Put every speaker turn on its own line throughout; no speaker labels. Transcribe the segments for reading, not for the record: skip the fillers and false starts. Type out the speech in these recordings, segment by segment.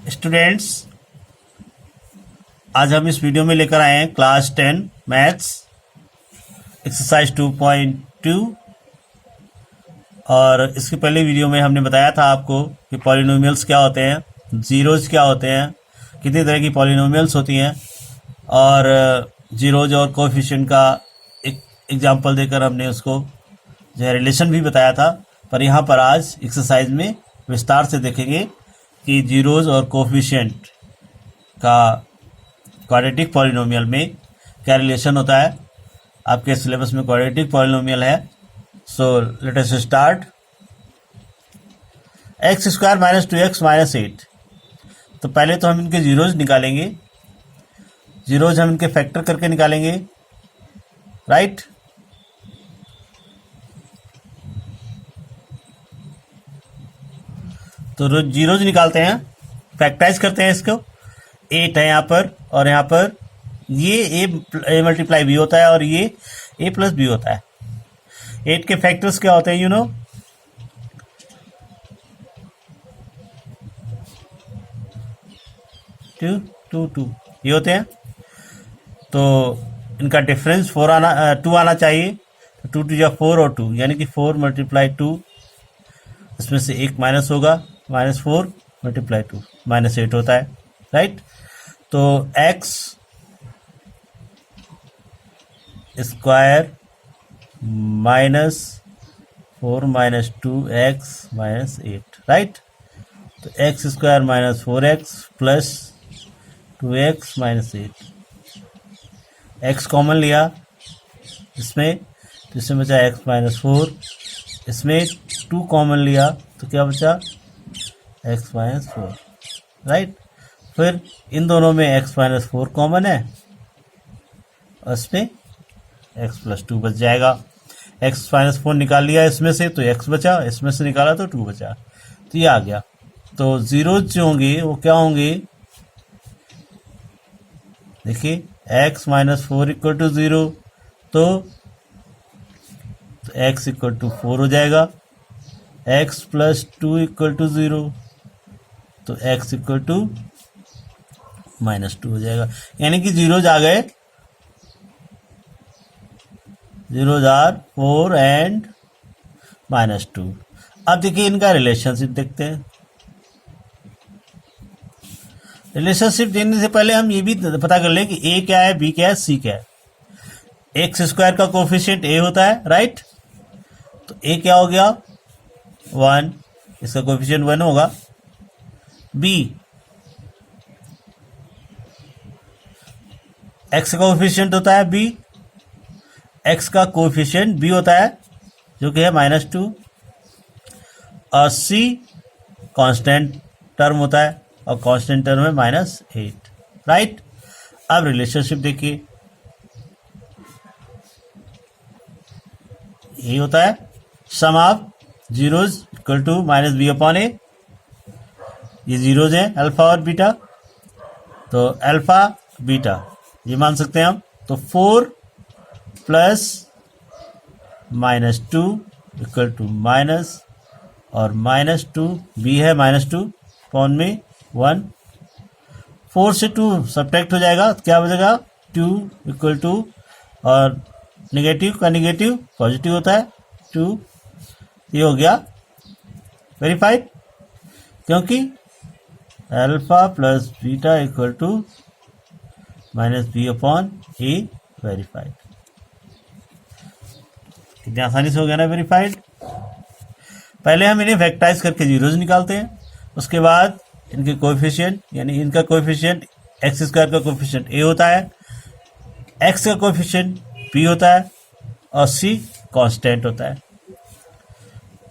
Students, आज हम इस वीडियो में लेकर आए हैं क्लास 10 मैथ्स एक्सरसाइज 2.2। और इसके पहले वीडियो में हमने बताया था आपको कि पॉलिनोमियल्स क्या होते हैं, ज़ीरोज़ क्या होते हैं, कितनी तरह की पॉलिनोमियल्स होती हैं, और ज़ीरोज़ और कोएफिशिएंट का एक एग्जांपल देकर हमने उसको जो है रिलेशन भी बताया था। पर यहाँ पर आज एक्सरसाइज में विस्तार से देखेंगे कि ज़ीरोज़ और कोएफिशिएंट का क्वाड्रेटिक पॉलिनोमियल में क्या रिलेशन होता है। आपके सिलेबस में क्वाड्रेटिक पॉलिनोमियल है। So let us start. X square minus 2x minus 8। तो पहले तो हम इनके ज़ीरोज़ निकालेंगे। ज़ीरोज़ हम इनके फैक्टर करके निकालेंगे, राइट। तो ज़ीरोज़ निकालते हैं, फैक्टराइज करते हैं इसको। 8 है यहाँ पर, और यहाँ पर ये a मल्टीप्लाई b होता है और ये a प्लस b होता है। 8 के फैक्टर्स क्या होते हैं, यू नो। 2 2 2 ये होते हैं। तो इनका डिफरेंस 2 आना चाहिए। 2 2 या 4 और 2 यानी कि 4 मल्टीप्लाई 2, इसमें से एक माइनस होगा, माइनस 4 मल्टीप्लाई 2 माइनस 8 होता है, राइट। तो X square minus 4 minus 2x minus 8, right. तो X square minus 4x plus 2x minus 8। X common लिया इसमें, तो इसमें बचा x माइनस 4। इसमें 2 कॉमन लिया तो क्या बचा, x माइनस 4, राइट। फिर इन दोनों में x माइनस 4 कॉमन है और इसमें x प्लस 2 बच जाएगा। x माइनस 4 निकाल लिया इसमें से तो x बचा, इसमें से निकाला तो 2 बचा, तो ये आ गया। तो ज़ीरो जो होंगे वो क्या होंगे, देखिए x माइनस 4 इक्वल टू 0, तो x इक्वल टू 4 हो जाएगा। x प्लस 2 इक्वल टू 0, तो x इक्वल टू माइनस 2 हो जाएगा। यानी कि ज़ीरोज़ आ गए, ज़ीरोज़ आर 4 एंड माइनस 2। अब देखिए इनका रिलेशनशिप देखते हैं। रिलेशनशिप देखने से पहले हम ये भी पता कर लें कि a क्या है, b क्या है, c क्या है। एक्स स्क्वायर का कोफिशिएंट a होता है, राइट। तो a क्या हो गया, 1, इसका कोफिशिएंट 1 होगा। b x का कोफिशिएंट होता है b, x का कोफिशिएंट b होता है जो कि है माइनस 2, और c कांस्टेंट टर्म होता है और कांस्टेंट टर्म है माइनस 8, राइट। अब रिलेशनशिप देखिए, ये होता है sum of zeros equal to minus B upon A. ये जीरोज हैं अल्फा और बीटा, तो अल्फा बीटा ये मान सकते हैं हम। तो 4 plus minus 2 equal to minus, और माइनस 2 बी है माइनस 2 अपॉन में 1। 4 से 2 सब्ट्रैक्ट हो जाएगा तो क्या बचेगा, 2 इक्वल टू, और नेगेटिव का नेगेटिव पॉजिटिव होता है 2। ये हो गया वेरीफाइड, क्योंकि alpha plus beta equal to minus B upon A verified. कितनी आसानी से हो गया ना वेरीफाइड। पहले हम इन्हें फैक्टराइज करके जीरोज निकालते हैं, उसके बाद इनके कोएफिशिएंट, यानी इनका कोएफिशिएंट एक्स स्क्वायर का कोएफिशिएंट a होता है, x का कोएफिशिएंट b होता है, और c कांस्टेंट होता है।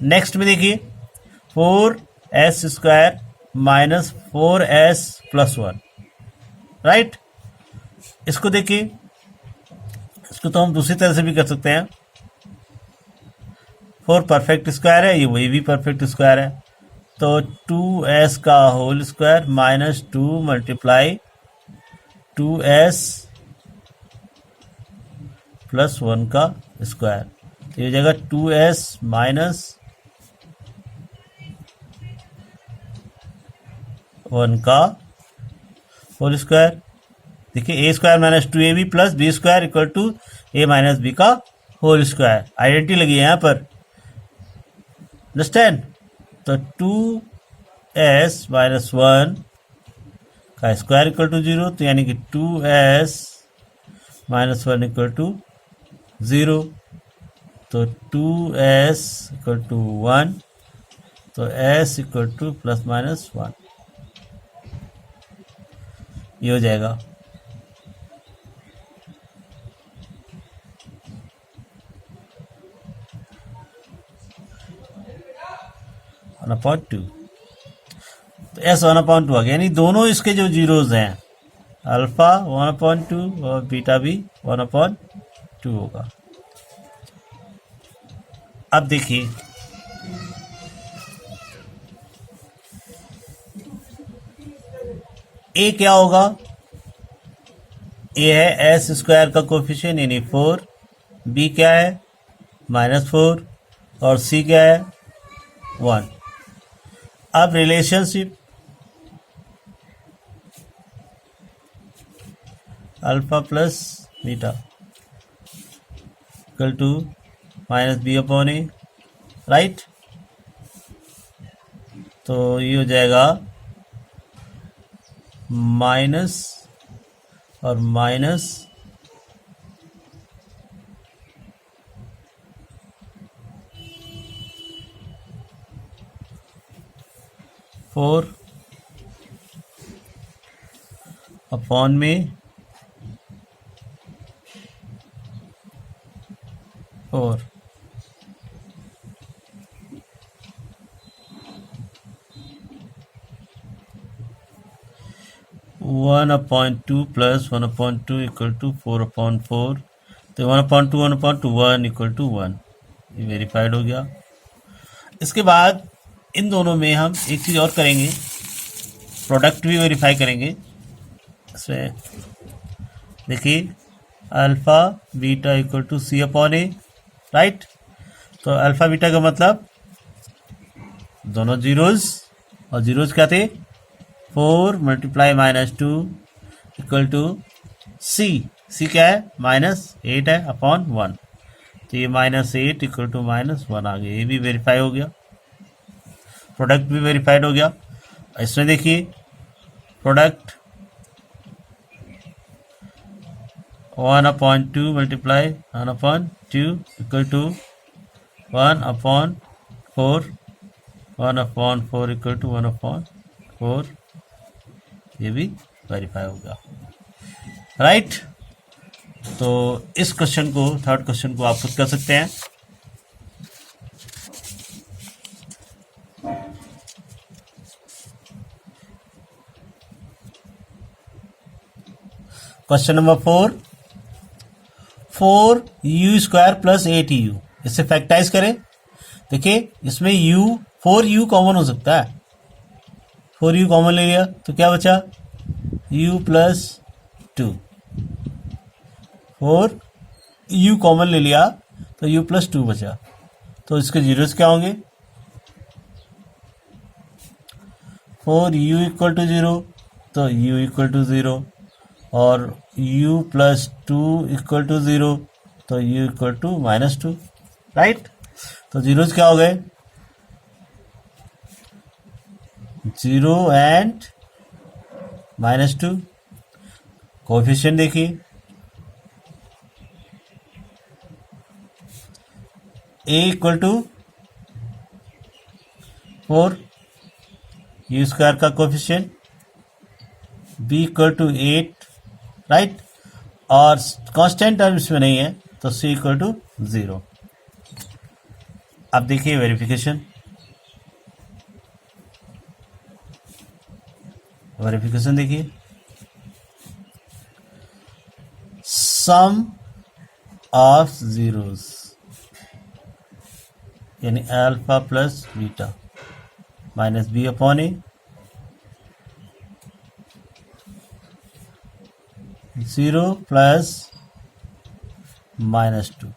नेक्स्ट में देखिए 4s square minus 4s plus 1, right. इसको देखिए, इसको तो हम दूसरी तरह से भी कर सकते हैं। 4 परफेक्ट स्क्वायर है, ये वही भी परफेक्ट स्क्वायर है, तो 2s का whole square minus 2 multiply 2s plus 1 का स्क्वायर, तो ये हो जाएगा 2s माइनस 1 का होल स्क्वायर। देखिए A square minus 2ab plus B square equal to A minus B का होल स्क्वायर। आइडेंटिटी लगी है यहाँ पर, अंडरस्टैंड। तो 2s माइनस 1 का स्क्वायर इक्वल टू 0, तो यानी कि 2s माइनस 1 इक्वल टू 0। तो 2s इक्वल टू 1, तो s equal two plus minus 1, ये हो जाएगा। वन अपॉइंट टू, तो s 1/2 आ गया, यानी दोनों इसके जो जीरोज हैं अल्फा 1/2 और बीटा भी 1/2 होगा। अब देखिए ए क्या होगा, ए है एस स्क्वायर का कोफिशिएंट यानी 4, बी क्या है -4 और सी क्या है 1। अब relationship alpha plus beta equal to minus B upon A, right. तो ये हो जाएगा माइनस और माइनस फोर अपॉन में 4। One upon two plus 1/2 equal to 4/4, तो 1/2 इक्वल टू 1, ये वेरीफाइड हो गया। इसके बाद इन दोनों में हम एक चीज़ और करेंगे, प्रोडक्ट भी वेरीफाई करेंगे। इसमें देखिए alpha beta equal to C upon A, right. तो अल्फ़ा बीटा का मतलब दोनों जीरोज, और जीरोज क्या थे 4 multiply -2 equal to C, C क्या है -8 है अपॉन 1, तो ये -8 इक्वल टू -1 आ गया, ये भी वेरीफाई हो गया, प्रोडक्ट भी वेरीफाइड हो गया। इसमें देखिए product 1/2 multiply 1/2 equal to 1/4, 1/4 equal to 1/4, ये भी वेरीफाई होगा, राइट। तो इस क्वेश्चन को, थर्ड क्वेश्चन को आप खुद कर सकते हैं। Question number 4 you square plus 8u, इससे फैक्टराइज करें। देखिए इसमें u 4u कॉमन हो सकता है, 4u कॉमन ले लिया तो क्या बचा u प्लस 2, 4u कॉमन ले लिया तो u प्लस 2 बचा। तो इसके जीरोस क्या होंगे 4u इक्वल टू 0, तो u इक्वल टू 0, और u प्लस 2 इक्वल टू 0, तो u इक्वल टू -2, राइट। तो जीरोस क्या हो गए 0 एंड -2। कोएफिशिएंट देखिए a equal to 4, u square का coefficient, b equal to 8, right, और कांस्टेंट टर्म इसमें नहीं है तो c इक्वल टू 0। अब देखिए वेरिफिकेशन देखिए, सम ऑफ जीरोस यानी alpha plus beta minus B upon A, 0 plus -2,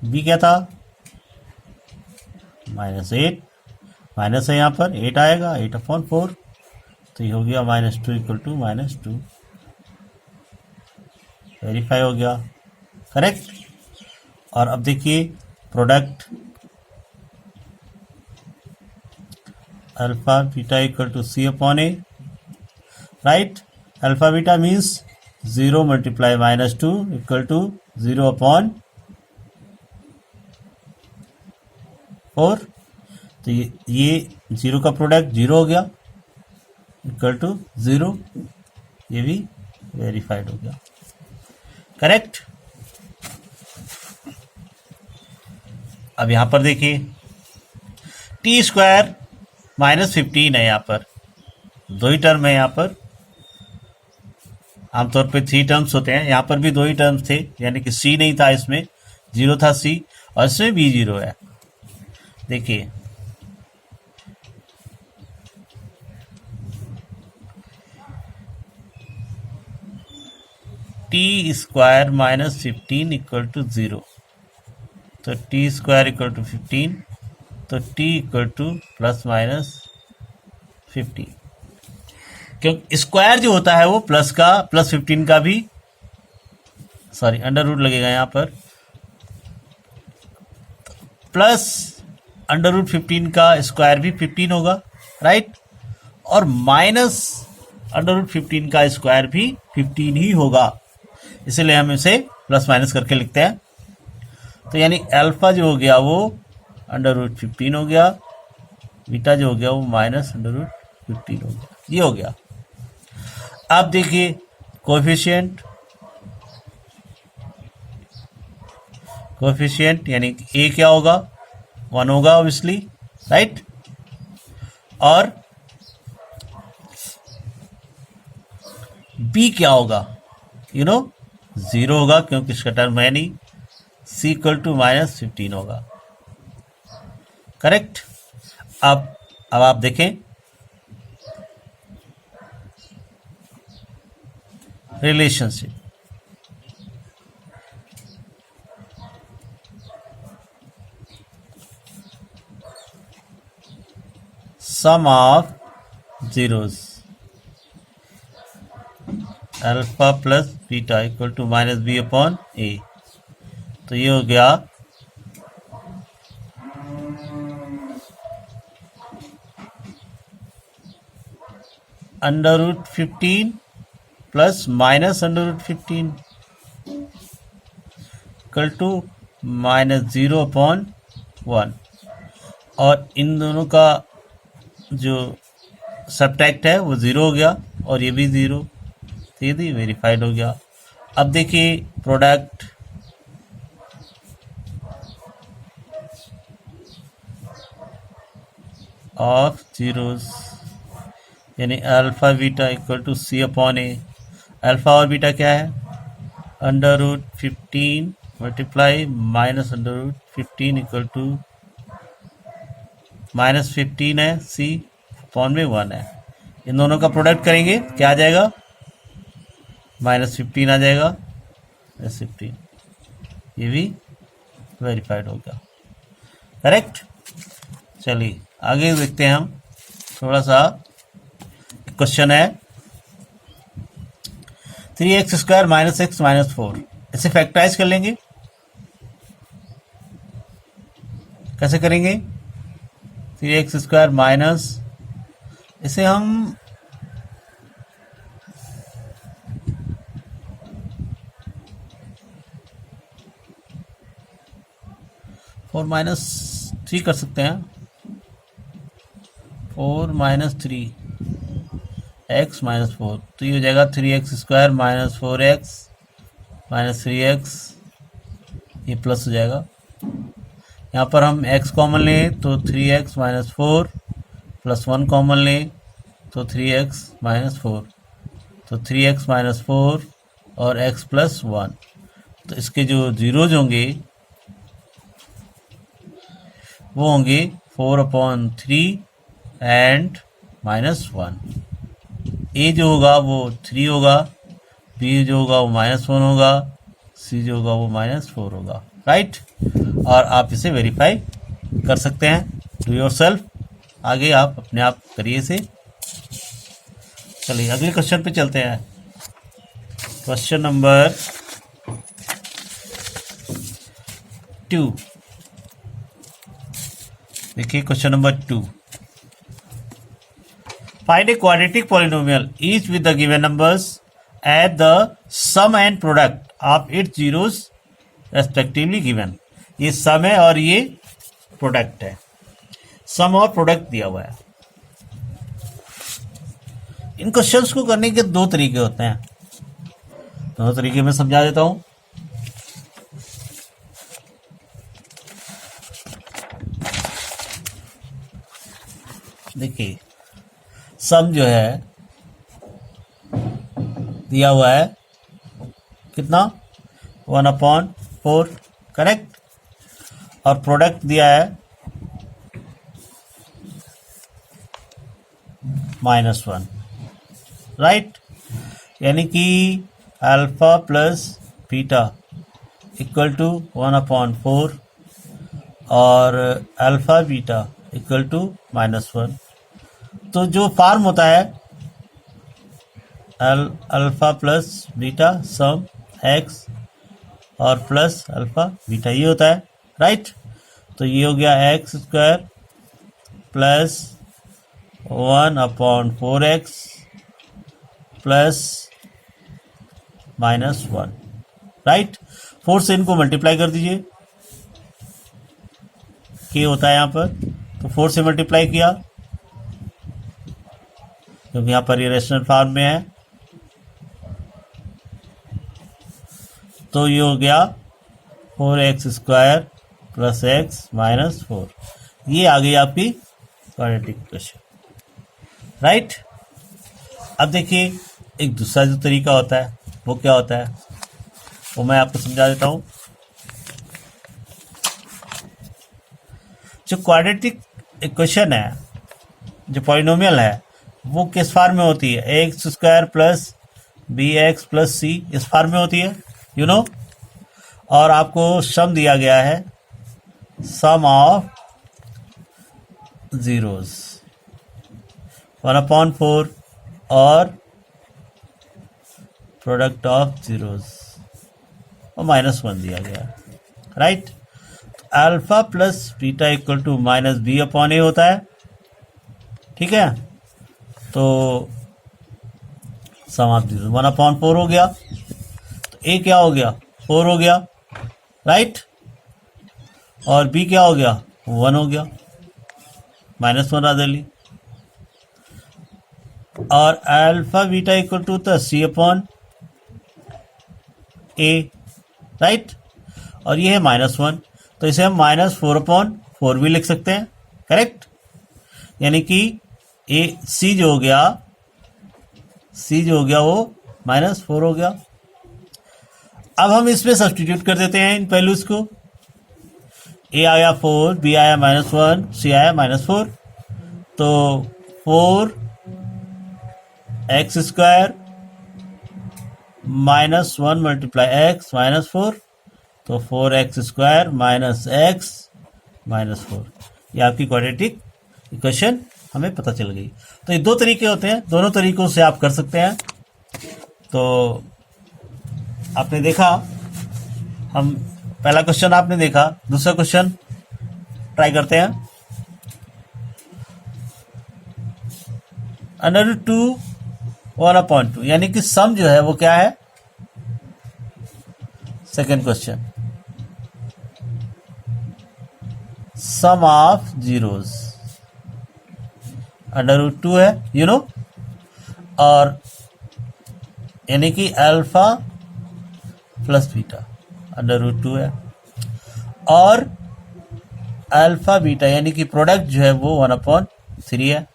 B क्या था -8 माइनस है यहाँ पर 8 आएगा, 8/4, तो ये हो गया -2 इक्वल टू -2। वेरीफाई हो गया, करेक्ट। और अब देखिए product alpha beta equal to C/A, right. Alpha beta means 0 multiply -2 equal to 0/4, तो ये 0 का प्रोडक्ट 0 हो गया इक्वल टू 0, ये भी वेरीफाइड हो गया, करेक्ट। अब यहां पर देखिए t² -15 है, यहाँ पर 2 ही टर्म है, यहाँ पर आमतौर पे 3 टर्म्स होते हैं, यहाँ पर भी 2 ही टर्म्स थे, यानी कि c नहीं था, इसमें 0 था c, और इसमें भी 0 है। देखिए t² -15 इक्वल टू 0, तो t² इक्वल टू 15, तो t इक्वल टू ±15, क्योंकि स्क्वायर जो होता है वो +15 का भी, सॉरी अंडर रूट लगेगा यहाँ पर, +√15 का स्क्वायर भी 15 होगा, राइट, और -√15 का स्क्वायर भी 15 ही होगा, इसलिए हम इसे प्लस माइनस करके लिखते हैं। तो यानी अल्फा जो हो गया वो √15 हो गया, बीटा जो हो गया वो -√15 हो गया, ये हो गया। अब देखिए कोएफिशिएंट यानी ए क्या होगा, 1 होगा ऑब्वियसली, राइट, और बी क्या होगा, 0 होगा क्योंकि इसका टर्म है नहीं, c इक्वल टू -15 होगा, करेक्ट। अब आप देखें relationship, sum of zeros alpha plus beta equal to -b/a, तो ये हो गया √15 प्लस -√15 इक्वल टू -0/1, और इन दोनों का जो सब्ट्रैक्ट है वो 0 हो गया, और ये भी 0, तो ये भी वेरीफाइड हो गया। अब देखिए प्रोडक्ट ऑफ जीरोस यानी alpha beta equal to C/A, alpha और बीटा क्या है, √15 मल्टीप्लाई -√15 इक्वल टू -15 है, C/1 है, इन दोनों का प्रोडक्ट करेंगे क्या आ जाएगा, -15 आ जाएगा, -15, ये भी वेरीफाइड होगा, करेक्ट। चलिए आगे देखते हैं हम, थोड़ा सा क्वेश्चन है 3x² - x - 4, इसे फैक्टराइज कर लेंगे, कैसे करेंगे, 3x² माइनस, इसे हम -3 कर सकते हैं, 4 - 3 x - 4, तो ये हो जाएगा 3x² - 4x - 3x, ये प्लस हो जाएगा। यहाँ पर हम x कॉमन लें तो 3x - 4 प्लस 1 कॉमन लें तो 3x - 4, तो 3x - 4 और x + 1, तो इसके जो जीरोज होंगे वो होंगे 4/3 एंड -1, a जो होगा वो 3 होगा, b जो होगा वो -1 होगा, c जो होगा वो -4 होगा, राइट। और आप इसे वेरीफाई कर सकते हैं, डू योरसेल्फ, आगे आप अपने आप करिए इसे। चलिए अगले क्वेश्चन पे चलते हैं। Question number 2। देखिए question number 2। Find a quadratic polynomial each with the given numbers at the sum and product of its zeros respectively given. ये सम है और ये प्रोडक्ट है। सम और प्रोडक्ट दिया हुआ है। इन क्वेश्चंस को करने के दो तरीके होते हैं। दोनों तरीके में समझा देता हूं। देखिए सम जो है दिया हुआ है कितना 1/4 करेक्ट, और प्रोडक्ट दिया है -1 राइट। यानी कि alpha plus beta equal to 1/4 और अल्फा बीटा इक्वल टू -1। तो जो फॉर्म होता है अल्फा प्लस बीटा सम एक्स और प्लस अल्फा बीटा, ये होता है राइट। तो ये हो गया x² plus 1/4x plus -1 right. 4 से इनको मल्टीप्लाई कर दीजिए, के होता है यहाँ पर, तो 4 से मल्टीप्लाई किया क्योंकि यहाँ पर ये रेशनल फॉर्म में है। तो ये हो गया 4x² प्लस x -4। ये आ गई आपकी क्वाड्रेटिक इक्वेशन राइट। अब देखिए एक दूसरा जो तरीका होता है वो क्या होता है, वो मैं आपको समझा देता हूँ। जो क्वाड्रेटिक इक्वेशन है, जो पॉलिनोमियल है, वो किस फॉर्म में होती है, x² plus bx plus c, इस फॉर्म में होती है यू नो। और आपको सम दिया गया है, सम ऑफ जीरोस 1/4 और प्रोडक्ट ऑफ जीरोस और -1 दिया गया है right. Alpha plus beta equal to -b/a होता है, ठीक है। तो सम ऑफ जीरो 1/4 हो गया, तो a क्या हो गया 4 हो गया राइट, और b क्या हो गया 1 हो गया, -1 रादली। और अल्फा बीटा इक्वल टू था c/a राइट, और ये है -1, तो इसे हम -4/4 भी लिख सकते हैं करेक्ट। यानी कि c जो हो गया वो -4 हो गया। अब हम इसमें सब्स्टिट्यूट कर देते हैं इन वैल्यूज को। a आया 4, b आया -1, c आया -4, तो 4x² -1 मल्टीप्लाई x -4, तो 4x² -x -4, ये आपकी क्वाड्रेटिक इक्वेशन हमें पता चल गई। तो ये दो तरीके होते हैं, दोनों तरीकों से आप कर सकते हैं। तो आपने देखा, हम पहला क्वेश्चन आपने देखा, दूसरा क्वेश्चन ट्राई करते हैं। √2 1/2 यानी कि सम जो है वो क्या है, second question, sum of zeros √2 है यू नो, और यानी कि अल्फा प्लस बीटा √2 है, और अल्फा बीटा यानी कि प्रोडक्ट जो है वो 1/3 है।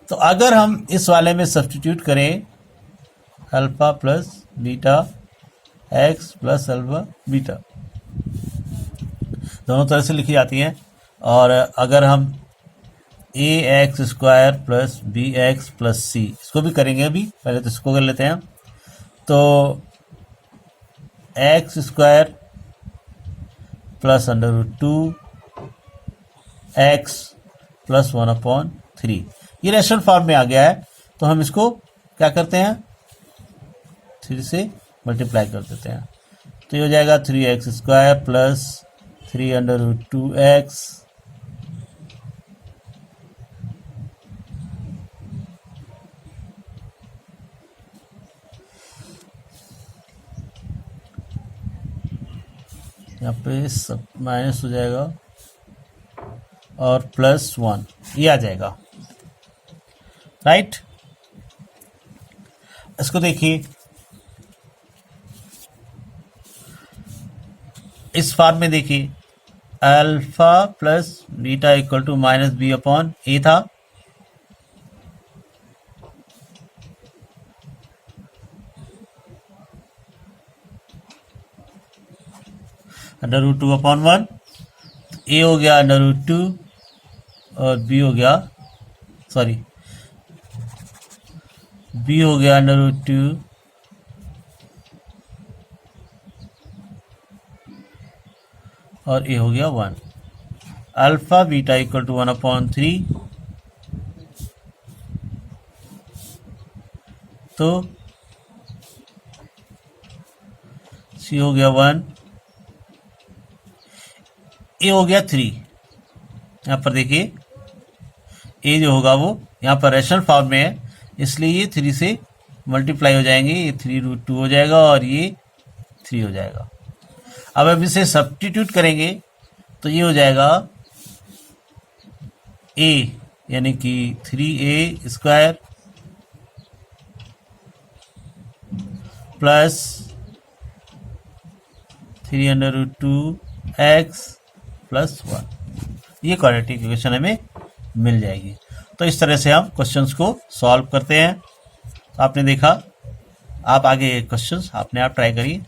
तो अगर हम इस वाले में सब्स्टिट्यूट करें alpha plus beta x plus alpha beta, दोनों तरह से लिखी जाती हैं। और अगर हम ax² plus bx plus c, इसको भी करेंगे, अभी पहले तो इसको कर लेते हैं। तो x² प्लस √2 x प्लस 1/3। ये रेशनल फॉर्म में आ गया है, तो हम इसको क्या करते हैं, 3 से मल्टीप्लाई कर देते हैं। तो ये हो जाएगा 3x² प्लस 3√2x यहाँ पे सब माइनस हो जाएगा और प्लस 1 ये आ जाएगा, राइट। इसको देखिए, इस फॉर्म में देखिए, alpha plus beta equal to minus B upon A था, √2/1, ए हो गया √2 और बी हो गया, सॉरी बी हो गया √2 और ए हो गया 1। अल्फा बीटा इक्वल टू 1/3, तो सी हो गया 1, ए हो गया 3। यहाँ पर देखिए ए जो होगा वो यहाँ पर रेशनल फॉर्म में है, इसलिए ये 3 से मल्टीप्लाई हो जाएंगे, ये 3√2 हो जाएगा और ये 3 हो जाएगा। अब इसे सब्स्टिट्यूट करेंगे तो ये हो जाएगा a यानी कि 3a² प्लस 3√2x प्लस 1, ये क्वाड्रेटिक इक्वेशन हमें मिल जाएगी। तो इस तरह से हम क्वेश्चंस को सॉल्व करते हैं। आपने देखा, आप आगे क्वेश्चंस अपने आप ट्राई करिए।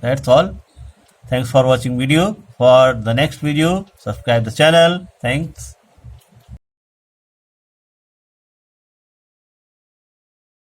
That's all. Thanks for watching video. For the next video, subscribe the channel. Thanks.